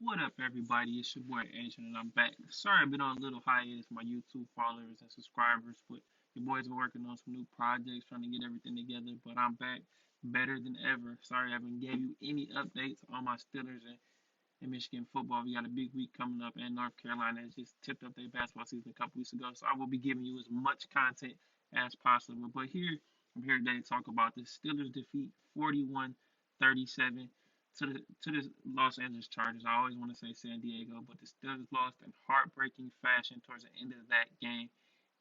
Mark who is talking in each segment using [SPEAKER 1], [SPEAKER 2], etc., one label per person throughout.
[SPEAKER 1] What up, everybody? It's your boy Asian, and I'm back. Sorry, I've been on a little hiatus, my YouTube followers and subscribers, but your boy's been working on some new projects, trying to get everything together. But I'm back, better than ever. Sorry, I haven't gave you any updates on my Steelers and Michigan football. We got a big week coming up, and North Carolina has just tipped up their basketball season a couple weeks ago. So I will be giving you as much content as possible. But I'm here today to talk about the Steelers defeat 41-37 to the Los Angeles Chargers. I always want to say San Diego, but the Steelers lost in heartbreaking fashion towards the end of that game.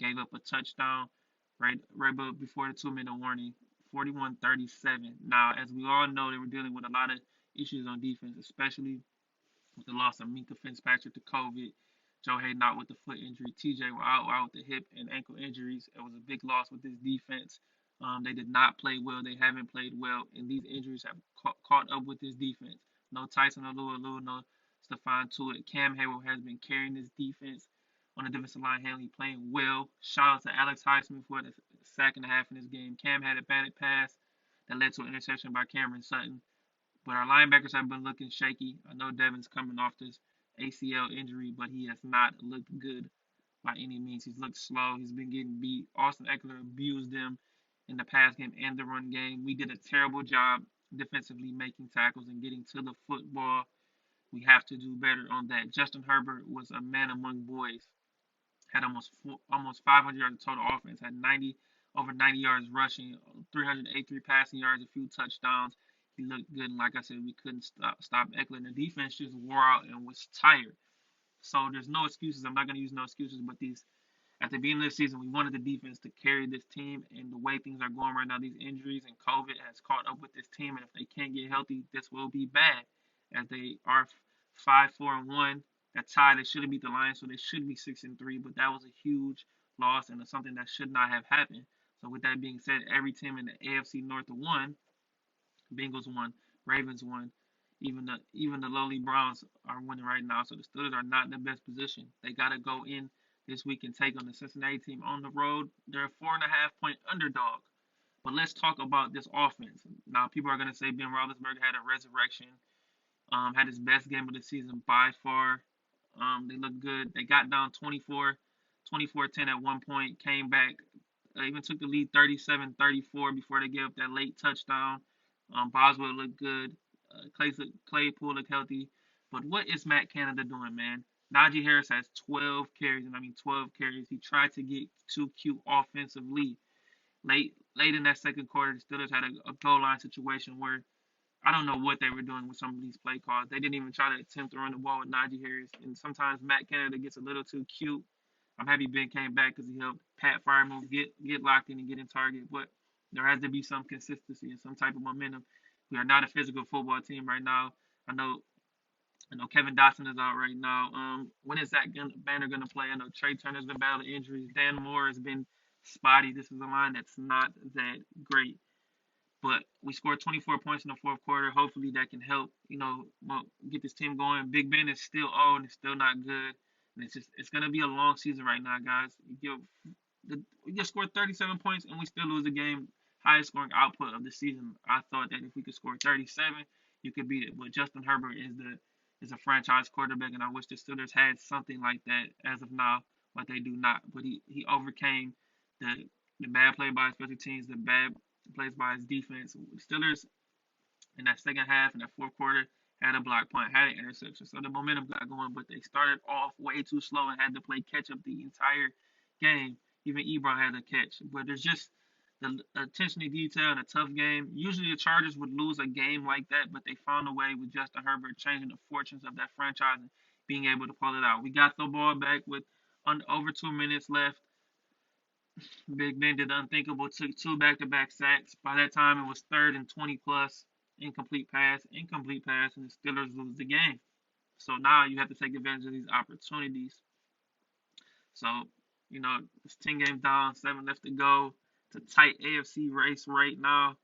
[SPEAKER 1] Gave up a touchdown right before the 2 minute warning. 41-37. Now, as we all know, they were dealing with a lot of issues on defense, especially with the loss of Minka Fitzpatrick to COVID. Joe Hayden out with the foot injury. TJ were out with the hip and ankle injuries. It was a big loss with this defense. They did not play well. They haven't played well, and these injuries have caught up with this defense. No Tyson Alualu, no Stephon Tuitt. Cam Hayward has been carrying this defense on the defensive line, handling, playing well. Shout out to Alex Highsmith for the sack and a half in this game. Cam had a batted pass that led to an interception by Cameron Sutton. But our linebackers have been looking shaky. I know Devin's coming off this ACL injury, but he has not looked good by any means. He's looked slow. He's been getting beat. Austin Eckler abused them in the pass game and the run game. We did a terrible job defensively making tackles and getting to the football. We have to do better on that. Justin Herbert was a man among boys. Had almost 500 yards of total offense. Had over 90 yards rushing, 383 passing yards, a few touchdowns. He looked good, and like I said, we couldn't stop Eckler. And the defense just wore out and was tired. So there's no excuses. I'm not going to use no excuses, but these at the beginning of the season, we wanted the defense to carry this team, and the way things are going right now, these injuries and COVID has caught up with this team, and if they can't get healthy, this will be bad. As they are 5-4-1, that tie they should have beat the Lions, so they should be 6-3, but that was a huge loss and it's something that should not have happened. So with that being said, every team in the AFC North won. Bengals won, Ravens won. Even the lowly Browns are winning right now, so the Steelers are not in the best position. They got to go in this week and take on the Cincinnati team on the road. They're a 4.5 point underdog. But let's talk about this offense. Now, people are going to say Ben Roethlisberger had a resurrection, had his best game of the season by far. They look good. They got down 24-10 at one point, came back, even took the lead 37-34 before they gave up that late touchdown. Boswell looked good. Claypool looked healthy. But what is Matt Canada doing, man? Najee Harris has 12 carries, and I mean 12 carries. He tried to get too cute offensively. Late in that second quarter, the Steelers had a goal line situation where I don't know what they were doing with some of these play calls. They didn't even try to attempt to run the ball with Najee Harris. And sometimes Matt Canada gets a little too cute. I'm happy Ben came back because he helped Pat Freiermuth get locked in and get in target. But there has to be some consistency and some type of momentum. We are not a physical football team right now. I know Kevin Dotson is out right now. When is Zach Banner going to play? I know Trey Turner's been battling injuries. Dan Moore has been spotty. This is a line that's not that great. But we scored 24 points in the fourth quarter. Hopefully that can help, get this team going. Big Ben is still old and it's still not good. And it's gonna be a long season right now, guys. We just scored 37 points and we still lose the game. Highest scoring output of the season. I thought that if we could score 37, you could beat it. But Justin Herbert is a franchise quarterback, and I wish the Steelers had something like that as of now, but they do not. But he overcame the bad play by his special teams, the bad plays by his defense. The Steelers in that second half, in that fourth quarter, had a block punt, had an interception. So the momentum got going, but they started off way too slow and had to play catch up the entire game. Even Ebron had a catch. But there's just the attention to detail in a tough game. Usually the Chargers would lose a game like that, but they found a way with Justin Herbert changing the fortunes of that franchise and being able to pull it out. We got the ball back with over 2 minutes left. Big Ben did the unthinkable, took two back-to-back sacks. By that time, it was third and 20 plus. Incomplete pass, and the Steelers lose the game. So now you have to take advantage of these opportunities. So, it's 10 games down, 7 left to go. It's a tight AFC race right now.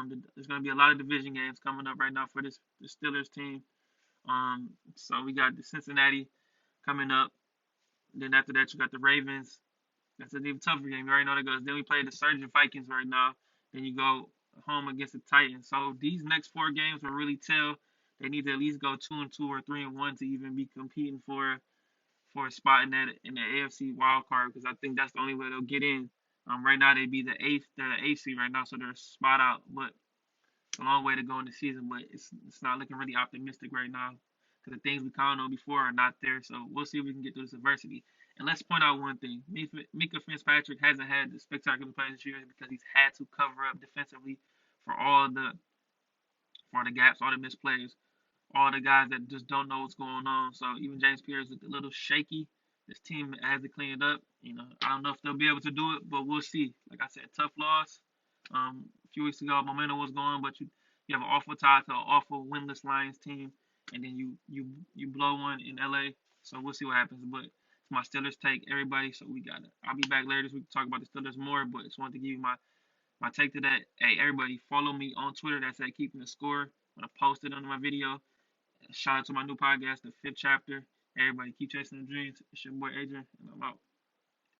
[SPEAKER 1] There's going to be a lot of division games coming up right now for the Steelers team. So we got the Cincinnati coming up. Then after that, you got the Ravens. That's an even tougher game. You already know that goes. Then we play the Surgeon Vikings right now. Then you go home against the Titans. So these next 4 games will really tell They need to at least go 2-2 or 3-1 to even be competing for a spot in the AFC wild card because I think that's the only way they'll get in. Right now they'd be they're the eighth seed right now, so they're a spot out. But it's a long way to go in the season, but it's not looking really optimistic right now because the things we counted on before are not there. So we'll see if we can get through this adversity. And let's point out one thing: Mika Fitzpatrick hasn't had the spectacular plays this year because he's had to cover up defensively for for the gaps, all the misplays, all the guys that just don't know what's going on. So even James Pierce is a little shaky. This team has to clean it up. I don't know if they'll be able to do it, but we'll see. Like I said, tough loss. A few weeks ago, momentum was going, but you have an awful tie to an awful winless Lions team, and then you blow one in LA. So we'll see what happens. But it's my Steelers take, everybody. So we got it. I'll be back later this week to talk about the Steelers more, but just wanted to give you my take to that. Hey, everybody, follow me on Twitter. That's at Keeping the Score. I'm gonna post it under my video. Shout out to my new podcast, The Fifth Chapter. Everybody, keep chasing the dreams. It's your boy Adrian, and I'm out.